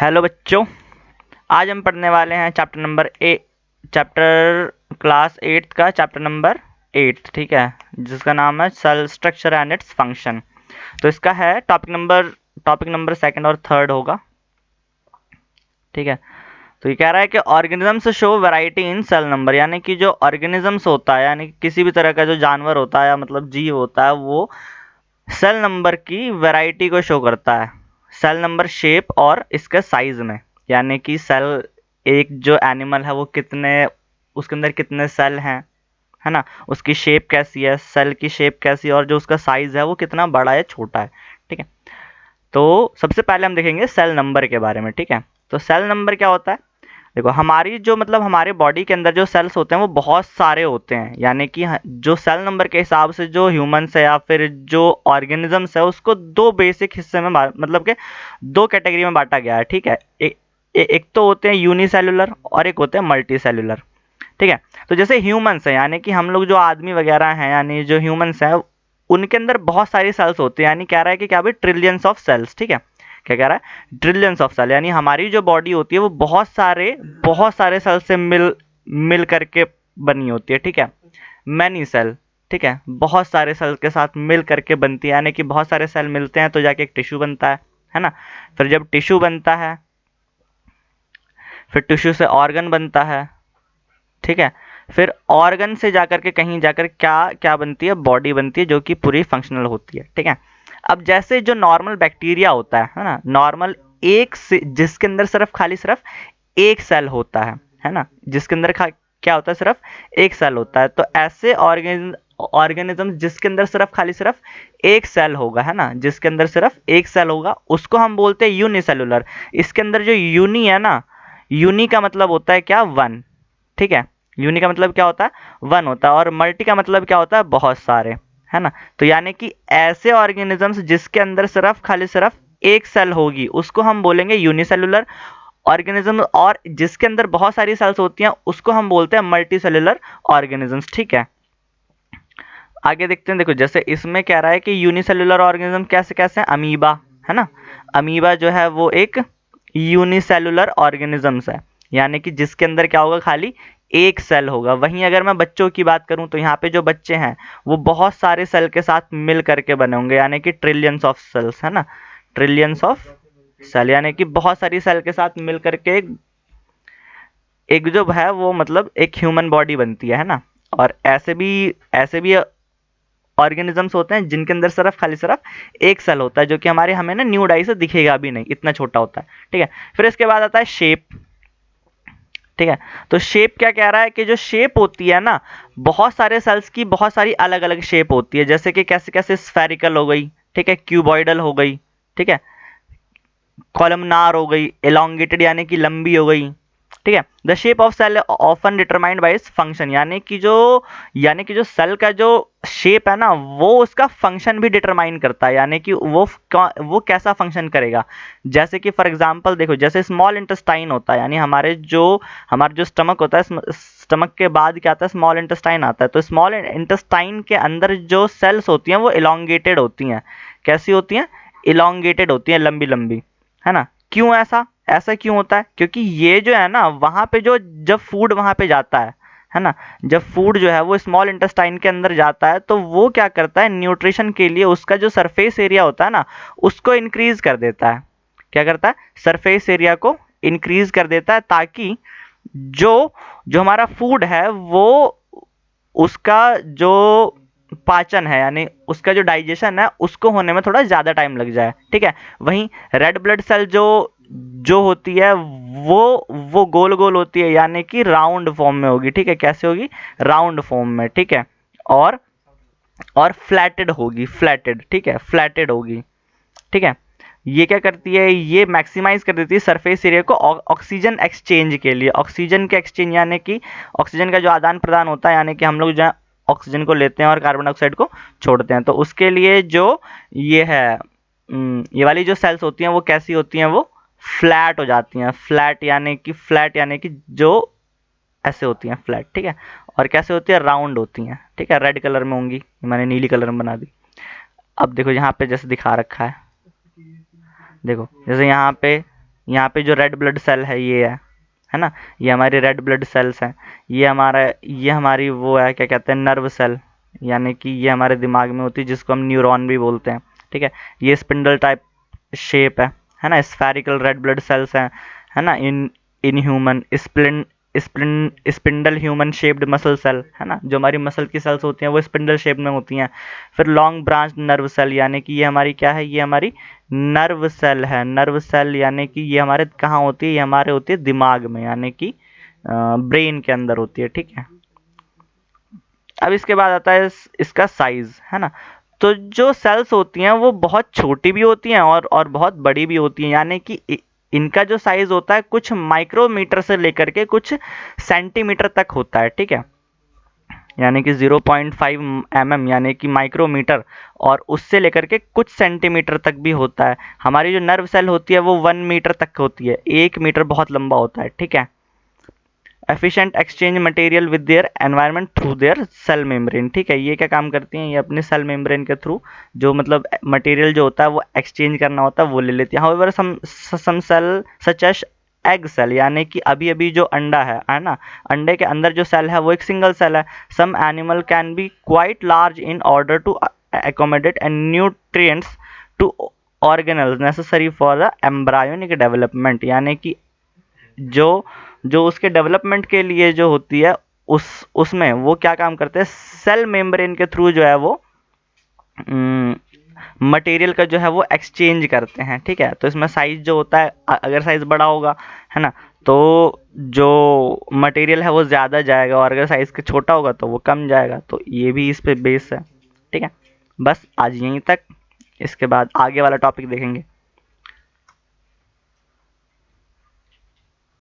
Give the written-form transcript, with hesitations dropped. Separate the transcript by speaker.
Speaker 1: Hello बच्चों, आज हम पढ़ने वाले हैं चैप्टर क्लास 8 का चैप्टर नंबर 8, ठीक है, जिसका नाम है cell structure and its function. तो इसका है टॉपिक नंबर 2 और 3 होगा, ठीक है। तो ये कह रहा है कि organisms show variety in cell number, यानी कि जो ऑर्गेनिजम्स होता है, यानी कि किसी भी तरह का जो जानवर होता है या मतलब जीव होता है, वो सेल नंबर की वैरायटी को शो करता है सेल नंबर, शेप और इसके साइज में। यानी कि सेल, एक जो एनिमल है वो कितने, उसके अंदर कितने सेल हैं, है ना, उसकी शेप कैसी है, सेल की शेप कैसी है, और जो उसका साइज है वो कितना बड़ा या छोटा है, ठीक है। तो सबसे पहले हम देखेंगे सेल नंबर के बारे में, ठीक है। तो सेल नंबर क्या होता है? देखो, हमारी जो मतलब हमारे बॉडी के अंदर जो सेल्स होते हैं वो बहुत सारे होते हैं, यानी कि जो सेल नंबर के हिसाब से जो ह्यूमंस है या फिर जो ऑर्गेनिजम्स है उसको दो बेसिक हिस्से में मतलब के दो कैटेगरी में बांटा गया है, ठीक है। एक तो होते हैं यूनिसेलुलर और एक होते हैं मल्टी सेलुलर, ठीक है। तो जैसे ह्यूमंस है, यानी कि हम लोग जो आदमी वगैरह हैं, यानी जो ह्यूमंस हैं, उनके अंदर बहुत सारी सेल्स होती हैं, यानी कह रहा है कि क्या भाई, ट्रिलियंस ऑफ सेल्स, ठीक है। क्या कह रहा है? ट्रिलियंस ऑफ सेल, यानी हमारी जो बॉडी होती है वो बहुत सारे सेल से मिल करके बनी होती है, ठीक है। मैनी सेल, ठीक है, बहुत सारे सेल के साथ मिल करके बनती है, यानी कि बहुत सारे सेल मिलते हैं तो जाके एक टिश्यू बनता है ना। फिर जब टिश्यू बनता है, फिर टिश्यू से ऑर्गन बनता है, ठीक है। फिर ऑर्गन से जाकर के कहीं जाकर क्या क्या बनती है? बॉडी बनती है, जो कि पूरी फंक्शनल होती है, ठीक है। अब जैसे जो नॉर्मल बैक्टीरिया होता है ना, नॉर्मल, एक से जिसके अंदर सिर्फ एक सेल होता है ना, जिसके अंदर क्या होता है? सिर्फ एक सेल होता है। तो ऐसे ऑर्गेनिज्म जिसके अंदर सिर्फ एक सेल होगा, है ना, जिसके अंदर सिर्फ एक सेल होगा, उसको हम बोलते हैं यूनिसेलुलर। इसके अंदर जो यूनी है ना, यूनी का मतलब होता है क्या? वन, ठीक है। यूनि का मतलब क्या होता है? वन होता है। और मल्टी का मतलब क्या होता है? बहुत सारे, है ना। तो यानी कि ऐसे ऑर्गेनिजम्स जिसके अंदर सिर्फ एक सेल होगी उसको हम बोलेंगे यूनिसेलुलर ऑर्गेनिज्म, और जिसके अंदर बहुत सारी सेल्स होती हैं उसको हम बोलते हैं मल्टी सेलुलर ऑर्गेनिजम्स, ठीक है। आगे देखते हैं। देखो, जैसे इसमें कह रहा है कि यूनिसेलुलर ऑर्गेनिज्म कैसे कैसे हैं? अमीबा, है ना। अमीबा जो है वो एक यूनिसेलुलर ऑर्गेनिजम्स है, यानी कि जिसके अंदर क्या होगा? खाली एक सेल होगा। वहीं अगर मैं बच्चों की बात करूं तो यहाँ पे जो बच्चे हैं वो बहुत सारे सेल के साथ मिल करके बने होंगे, यानी कि ट्रिलियंस ऑफ सेल्स, है ना, ट्रिलियंस ऑफ सेल, यानी कि बहुत सारी सेल के साथ मिल करके एक जो है वो मतलब एक ह्यूमन बॉडी बनती है ना। और ऐसे भी ऑर्गेनिजम्स होते हैं जिनके अंदर सिर्फ एक सेल होता है, जो कि हमें ना न्यू डाई से दिखेगा भी नहीं, इतना छोटा होता है, ठीक है। फिर इसके बाद आता है शेप, ठीक है। तो शेप क्या कह रहा है? कि जो शेप होती है ना, बहुत सारे सेल्स की बहुत सारी अलग अलग शेप होती है, जैसे कि कैसे कैसे स्फेरिकल हो गई, ठीक है, क्यूबॉइडल हो गई, ठीक है, कॉलमनार हो गई, एलोंगेटेड यानी कि लंबी हो गई, ठीक है। The shape of cell often determined by its function, यानी कि जो सेल का जो शेप है ना वो उसका फंक्शन भी डिटरमाइन करता है, यानी कि वो कैसा फंक्शन करेगा। जैसे कि फॉर एग्जांपल देखो, जैसे स्मॉल इंटेस्टाइन होता है, यानी हमारा जो स्टमक होता है, स्टमक के बाद क्या आता है? स्मॉल इंटेस्टाइन आता है। तो स्मॉल इंटेस्टाइन के अंदर जो सेल्स होती हैं वो इलोंगेटेड होती हैं। कैसी होती हैं? इलोंगेटेड होती हैं, लंबी लंबी, है ना। क्यों ऐसा ऐसा क्यों होता है? क्योंकि ये जो है ना, वहां पे जब फूड वहां पे जाता है ना, जब फूड जो है वो स्मॉल इंटेस्टाइन के अंदर जाता है तो वो क्या करता है? न्यूट्रिशन के लिए उसका जो सरफेस एरिया होता है ना उसको इंक्रीज कर देता है। क्या करता है? सरफेस एरिया को इंक्रीज कर देता है, ताकि जो जो हमारा फूड है वो, उसका जो पाचन है, यानी उसका जो डाइजेशन है उसको होने में थोड़ा ज़्यादा टाइम लग जाए, ठीक है। वहीं रेड ब्लड सेल जो जो होती है वो गोल गोल होती है, यानी कि राउंड फॉर्म में होगी, ठीक है। कैसे होगी? राउंड फॉर्म में, ठीक है। और फ्लैटेड होगी, फ्लैटेड, ठीक है, फ्लैटेड होगी, ठीक है। ये क्या करती है? ये मैक्सिमाइज कर देती है सरफेस एरिया को ऑक्सीजन एक्सचेंज के लिए। ऑक्सीजन के एक्सचेंज यानी कि ऑक्सीजन का जो आदान प्रदान होता है, यानी कि हम लोग जो ऑक्सीजन को लेते हैं और कार्बन डाइऑक्साइड को छोड़ते हैं, तो उसके लिए जो ये है, ये वाली जो सेल्स होती हैं वो कैसी होती हैं? वो फ्लैट हो जाती हैं। फ्लैट यानी कि जो ऐसे होती हैं, फ्लैट, ठीक है। और कैसे होती है? राउंड होती हैं, ठीक है। रेड कलर में होंगी, मैंने नीली कलर में बना दी। अब देखो यहाँ पे जैसे दिखा रखा है, देखो जैसे यहाँ पे यहाँ पे जो रेड ब्लड सेल है ये है ना, ये हमारी रेड ब्लड सेल्स हैं। ये हमारी वो है, क्या कहते हैं, नर्व सेल, यानी कि ये हमारे दिमाग में होती है, जिसको हम न्यूरॉन भी बोलते हैं। ठीक है, ये स्पिंडल टाइप शेप है ना, स्फेरिकल रेड ब्लड सेल्स हैं, है ना। In human spindle human shaped muscle cell, है ना, जो हमारी मसल की सेल्स होती हैं वो स्पिंडल शेप में होती हैं। फिर लॉन्ग ब्रांच नर्व सेल, यानी कि ये हमारी क्या है, ये हमारी नर्व सेल है। नर्व सेल यानी कि ये हमारे कहाँ होती है, ये हमारे होती है दिमाग में, यानी कि ब्रेन के अंदर होती है। ठीक है, अब इसके बाद आता है इसका साइज, है ना। तो जो सेल्स होती हैं वो बहुत छोटी भी होती हैं और बहुत बड़ी भी होती हैं, यानी कि इनका जो साइज होता है कुछ माइक्रोमीटर से लेकर के कुछ सेंटीमीटर तक होता है। ठीक है, यानी कि 0.5 mm यानी कि माइक्रोमीटर, और उससे लेकर के कुछ सेंटीमीटर तक भी होता है। हमारी जो नर्व सेल होती है वो 1 मीटर तक होती है, 1 मीटर बहुत लंबा होता है। ठीक है, efficient exchange material with their environment through their cell membrane. ठीक है, ये क्या काम करती हैं, ये अपने सेल मेम्ब्रेन के थ्रू जो मतलब मटेरियल जो होता है वो एक्सचेंज करना होता है वो ले लेती है। However some cell such as egg cell, यानी कि अभी अभी जो अंडा है ना, अंडे के अंदर जो सेल है वो एक सिंगल सेल है। Some animal can be quite large in order to accommodate and nutrients to organelles necessary for the embryonic development, यानी कि जो जो उसके डेवलपमेंट के लिए जो होती है उसमें वो क्या काम करते हैं, सेल मेम्ब्रेन के थ्रू जो है वो मटेरियल का जो है वो एक्सचेंज करते हैं। ठीक है, तो इसमें साइज जो होता है, अगर साइज बड़ा होगा, है ना, तो जो मटेरियल है वो ज़्यादा जाएगा, और अगर साइज छोटा होगा तो वो कम जाएगा। तो ये भी इस पे बेस है। ठीक है, बस आज यहीं तक, इसके बाद आगे वाला टॉपिक देखेंगे।